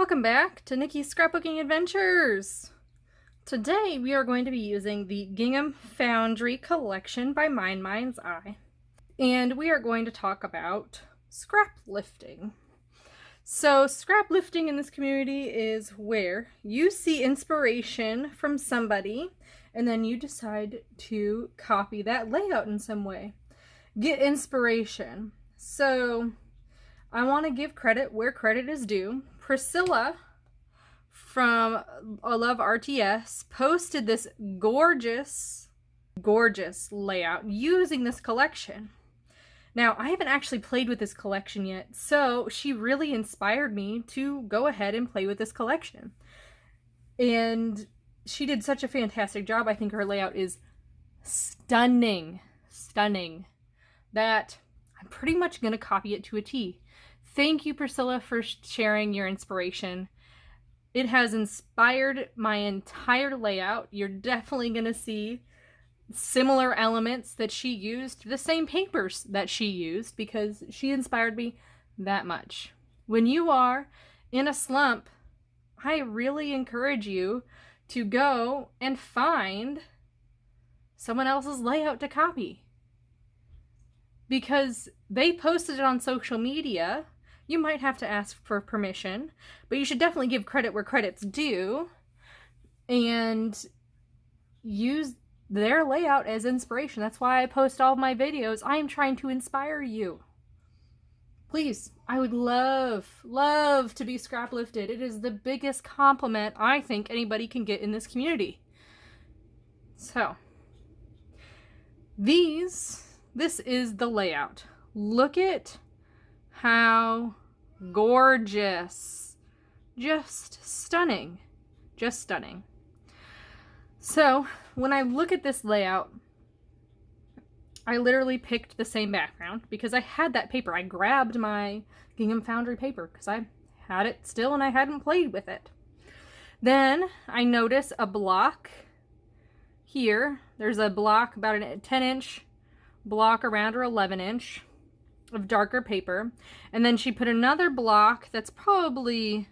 Welcome back to Nikki's Scrapbooking Adventures! Today we are going to be using the Gingham Foundry collection by Mind's Eye. And we are going to talk about scrap lifting. So scrap lifting in this community is where you see inspiration from somebody and then you decide to copy that layout in some way. Get inspiration. So I want to give credit where credit is due. Priscilla from I Love RTS posted this gorgeous layout using this collection. Now, I haven't actually played with this collection yet, so she really inspired me to go ahead and play with this collection. And she did such a fantastic job. I think her layout is stunning, that I'm pretty much going to copy it to a T. Thank you, Priscilla, for sharing your inspiration. It has inspired my entire layout. You're definitely going to see similar elements that she used, the same papers that she used, because she inspired me that much. When you are in a slump, I really encourage you to go and find someone else's layout to copy. Because they posted it on social media. You might have to ask for permission, but you should definitely give credit where credit's due and use their layout as inspiration. That's why I post all of my videos. I am trying to inspire you. Please, I would love to be scrap lifted. It is the biggest compliment I think anybody can get in this community. So, this is the layout. Look at how gorgeous. Just stunning. So, when I look at this layout, I literally picked the same background because I had that paper. I grabbed my Gingham Foundry paper because I had it still and I hadn't played with it. Then I notice a block here. There's a block, about a 10-inch block around, or 11-inch of darker paper. And then she put another block that's probably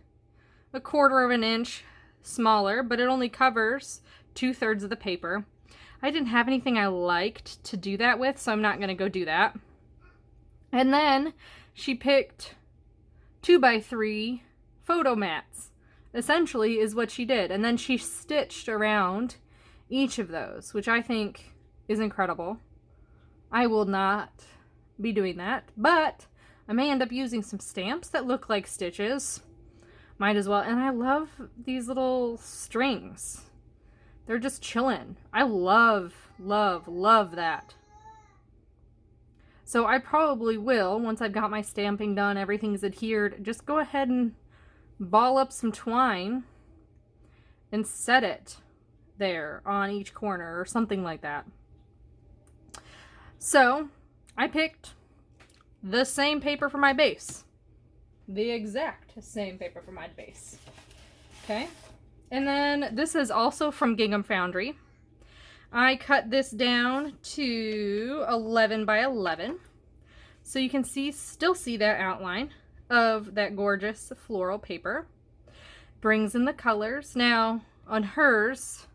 a 1/4 of an inch smaller, but it only covers 2/3 of the paper. I didn't have anything I liked to do that with, so I'm not going to go do that. And then she picked 2x3 photo mats, essentially, is what she did. And then she stitched around each of those, which I think is incredible. I will not be doing that, but I may end up using some stamps that look like stitches. Might as well. And I love these little strings. They're just chilling. I love that. So I probably will, once I've got my stamping done, everything's adhered, just go ahead and ball up some twine and set it there on each corner or something like that. So I picked the same paper for my base. The exact same paper for my base. Okay. And then this is also from Gingham Foundry. I cut this down to 11 by 11. So you can still see that outline of that gorgeous floral paper. Brings in the colors. Now, on hers,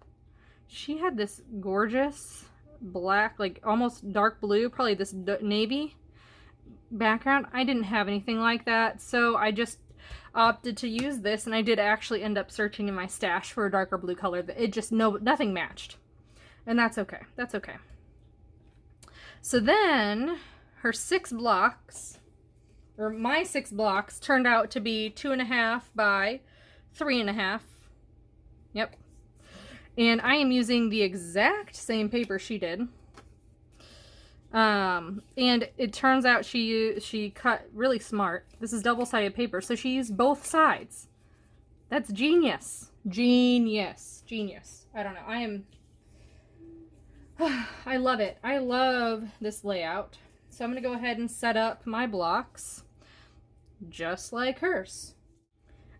she had this gorgeous black, like almost dark blue, probably this navy background. I didn't have anything like that, so I just opted to use this, and I did actually end up searching in my stash for a darker blue color that it just nothing matched, and that's okay. So then her 6 blocks, or my 6 blocks, turned out to be 2.5 by 3.5. Yep. And I am using the exact same paper she did. And it turns out she cut really smart. This is double-sided paper, so she used both sides. That's genius. Genius. I don't know. I love it. I love this layout. So I'm going to go ahead and set up my blocks just like hers.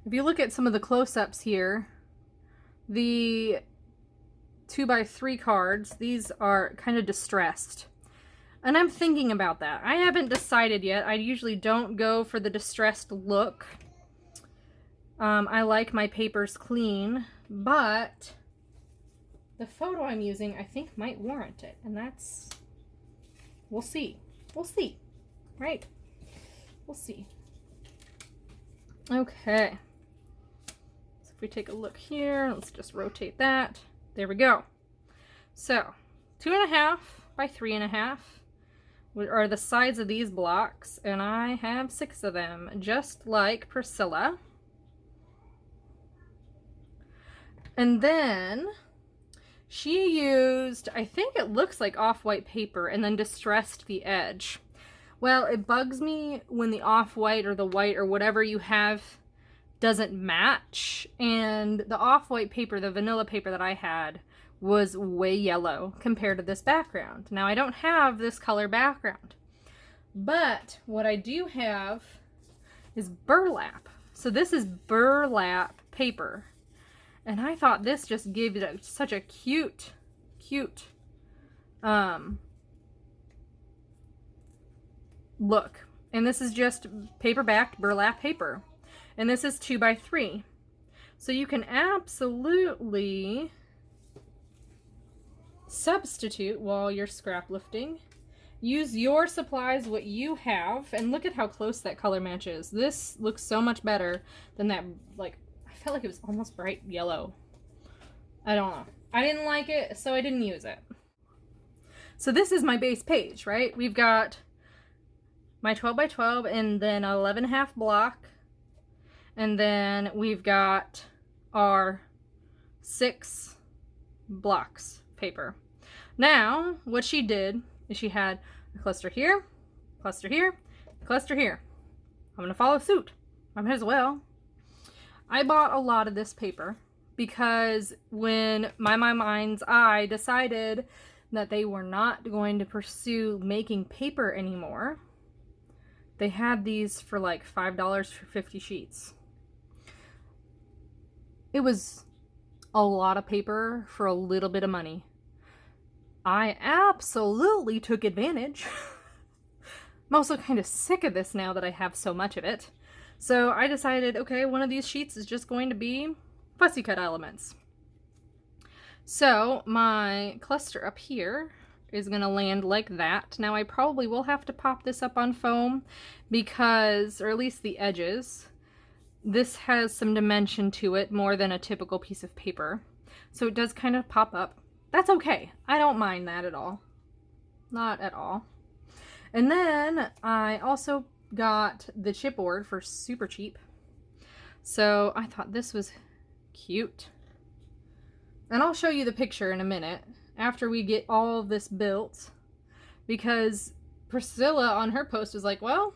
If you look at some of the close-ups here, the 2x3 cards, these are kind of distressed. And I'm thinking about that. I haven't decided yet. I usually don't go for the distressed look. I like my papers clean, but the photo I'm using I think might warrant it, and that's, we'll see. We'll see, right? We'll see. Okay. So if we take a look here, let's just rotate that. There we go. So 2.5 by 3.5 are the sides of these blocks, and I have 6 of them, just like Priscilla. And then she used, I think it looks like off-white paper, and then distressed the edge. Well, it bugs me when the off-white or the white or whatever you have doesn't match, and the off-white paper, the vanilla paper that I had, was way yellow compared to this background. Now, I don't have this color background, but what I do have is burlap. So this is burlap paper. And I thought this just gave it such a cute look. And this is just paper-backed burlap paper. And this is 2 by 3. So you can absolutely substitute while you're scrap lifting. Use your supplies, what you have, and look at how close that color matches. This looks so much better than that, like, I felt like it was almost bright yellow. I don't know. I didn't like it, so I didn't use it. So this is my base page, right? We've got my 12 by 12 and then 11.5 block. And then we've got our 6 blocks paper. Now, what she did is she had a cluster here, cluster here, cluster here. I'm gonna follow suit. I might as well. I bought a lot of this paper because when my mind's eye decided that they were not going to pursue making paper anymore, they had these for like $5 for 50 sheets. It was a lot of paper for a little bit of money. I absolutely took advantage. I'm also kind of sick of this now that I have so much of it. So I decided, okay, one of these sheets is just going to be fussy cut elements. So my cluster up here is going to land like that. Now I probably will have to pop this up on foam because, or at least the edges, this has some dimension to it more than a typical piece of paper. So it does kind of pop up. That's okay. I don't mind that at all. Not at all. And then I also got the chipboard for super cheap. So I thought this was cute. And I'll show you the picture in a minute after we get all of this built, because Priscilla on her post was like, well,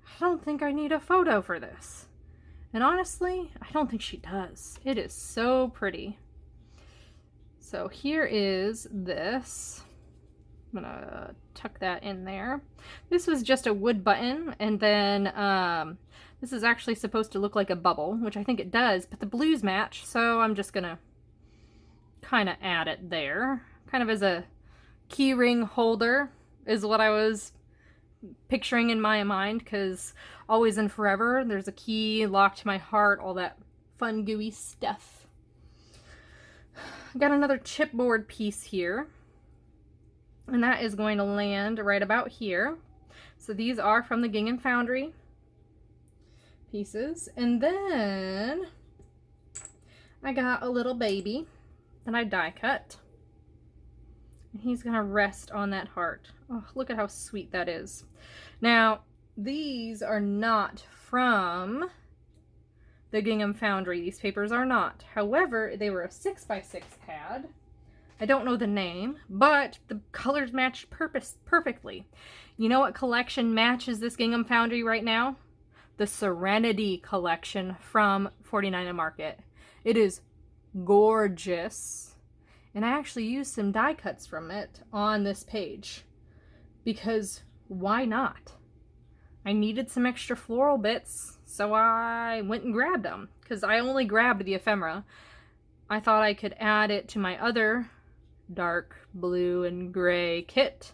I don't think I need a photo for this. And honestly, I don't think she does. It is so pretty. So here is this. I'm gonna tuck that in there. This was just a wood button, and then this is actually supposed to look like a bubble, which I think it does, but the blues match, so I'm just gonna kind of add it there. Kind of as a key ring holder is what I was picturing in my mind, because always and forever, there's a key locked to my heart, all that fun gooey stuff. I got another chipboard piece here, and that is going to land right about here. So these are from the Gingham Foundry pieces. And then I got a little baby that I die cut, and he's gonna rest on that heart. Oh, look at how sweet that is. Now, these are not from the Gingham Foundry. These papers are not. However, they were a 6x6 pad. I don't know the name, but the colors matched perfectly. You know what collection matches this Gingham Foundry right now? The Serenity collection from 49 Market. It is gorgeous. And I actually used some die cuts from it on this page, because why not? I needed some extra floral bits, so I went and grabbed them, because I only grabbed the ephemera. I thought I could add it to my other dark blue and gray kit.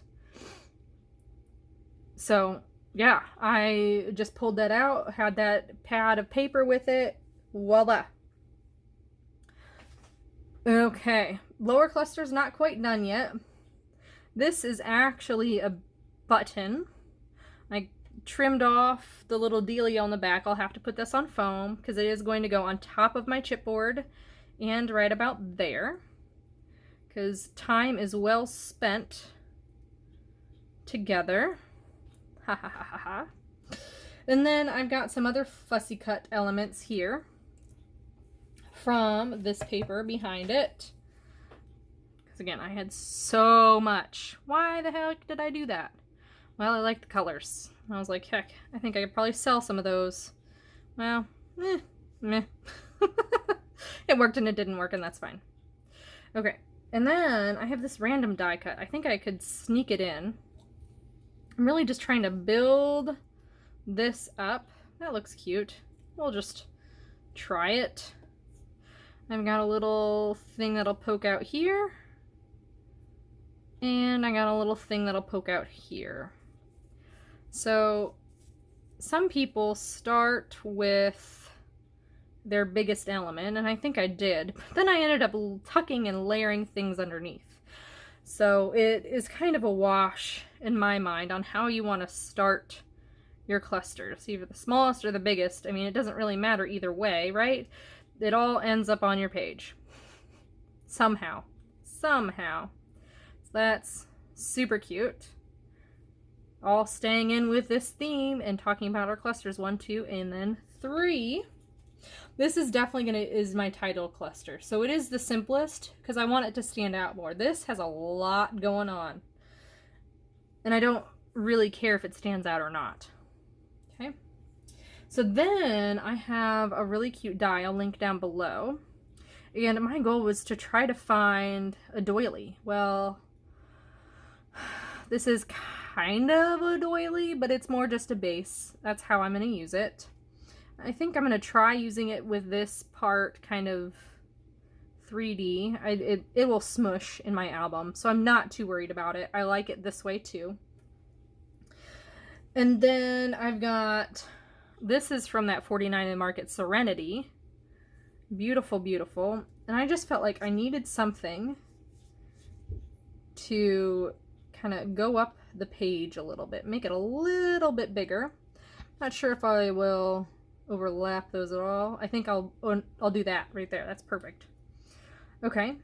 So yeah, I just pulled that out, had that pad of paper with it, Voila. Okay, lower cluster's not quite done yet. This is actually a button. I trimmed off the little dealie on the back. I'll have to put this on foam because it is going to go on top of my chipboard and right about there, because time is well spent together. Ha ha ha ha ha. And then I've got some other fussy cut elements here from this paper behind it. Because again, I had so much. Why the heck did I do that? Well, I like the colors. I was like, heck, I think I could probably sell some of those. Well, meh. It worked and it didn't work, and that's fine. Okay, and then I have this random die cut. I think I could sneak it in. I'm really just trying to build this up. That looks cute. We'll just try it. I've got a little thing that'll poke out here. And I got a little thing that'll poke out here. So some people start with their biggest element, and I think I did, but then I ended up tucking and layering things underneath. So it is kind of a wash in my mind on how you want to start your clusters, either the smallest or the biggest. I mean, it doesn't really matter either way, right? It all ends up on your page. Somehow. So that's super cute. All staying in with this theme and talking about our clusters 1, 2, and then 3. This is definitely is my title cluster. So it is the simplest because I want it to stand out more. This has a lot going on. And I don't really care if it stands out or not. Okay. So then I have a really cute die I'll link down below. And my goal was to try to find a doily. Well, this is kind of a doily, but it's more just a base. That's how I'm going to use it. I think I'm going to try using it with this part kind of 3D. It will smush in my album, so I'm not too worried about it. I like it this way too. And then I've got, this is from that 49 in Market Serenity. Beautiful, beautiful. And I just felt like I needed something to kind of go up the page a little bit, make it a little bit bigger. Not sure if I will overlap those at all. I think I'll do that right there. That's perfect. Okay,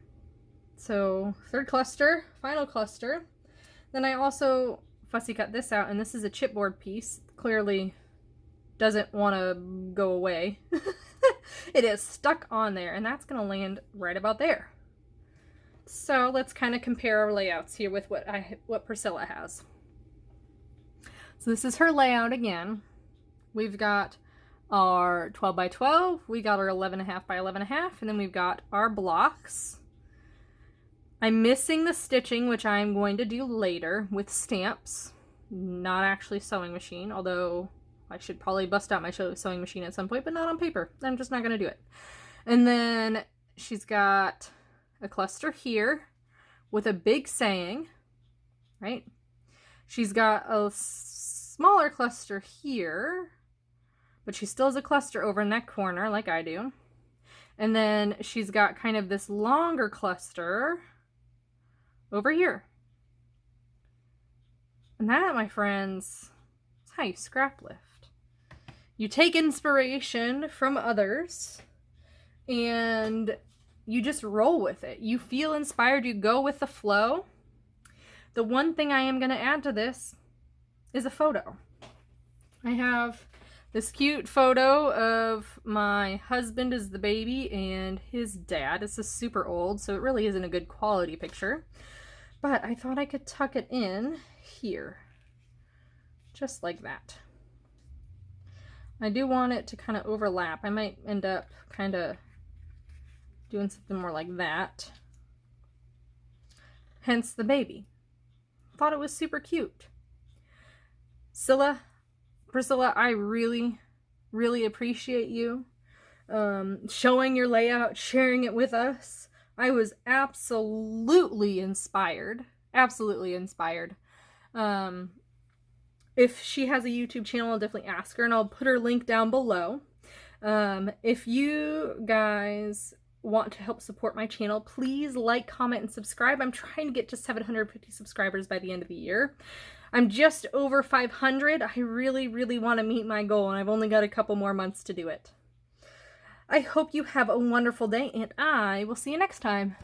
so third cluster, final cluster. Then I also fussy cut this out, and this is a chipboard piece. Clearly doesn't want to go away. It is stuck on there, and that's going to land right about there. So let's kind of compare our layouts here with what Priscilla has. So this is her layout again. We've got our 12 by 12, we got our 11.5 by 11.5, and then we've got our blocks. I'm missing the stitching, which I'm going to do later with stamps, not actually sewing machine, although I should probably bust out my sewing machine at some point, but not on paper. I'm just not going to do it. And then she's got a cluster here with a big saying, right? She's got a smaller cluster here, but she still has a cluster over in that corner like I do. And then she's got kind of this longer cluster over here. And that, my friends, is how you scrap lift. You take inspiration from others and you just roll with it. You feel inspired, you go with the flow. The one thing I am going to add to this is a photo. I have this cute photo of my husband as the baby and his dad. This is super old, so it really isn't a good quality picture. But I thought I could tuck it in here, just like that. I do want it to kind of overlap. I might end up kind of doing something more like that. Hence the baby. Thought it was super cute. Priscilla, I really, really appreciate you showing your layout, sharing it with us. I was absolutely inspired. Absolutely inspired. If she has a YouTube channel, I'll definitely ask her, and I'll put her link down below. If you guys want to help support my channel, please like, comment, and subscribe. I'm trying to get to 750 subscribers by the end of the year. I'm just over 500. I really, really want to meet my goal, and I've only got a couple more months to do it. I hope you have a wonderful day, and I will see you next time.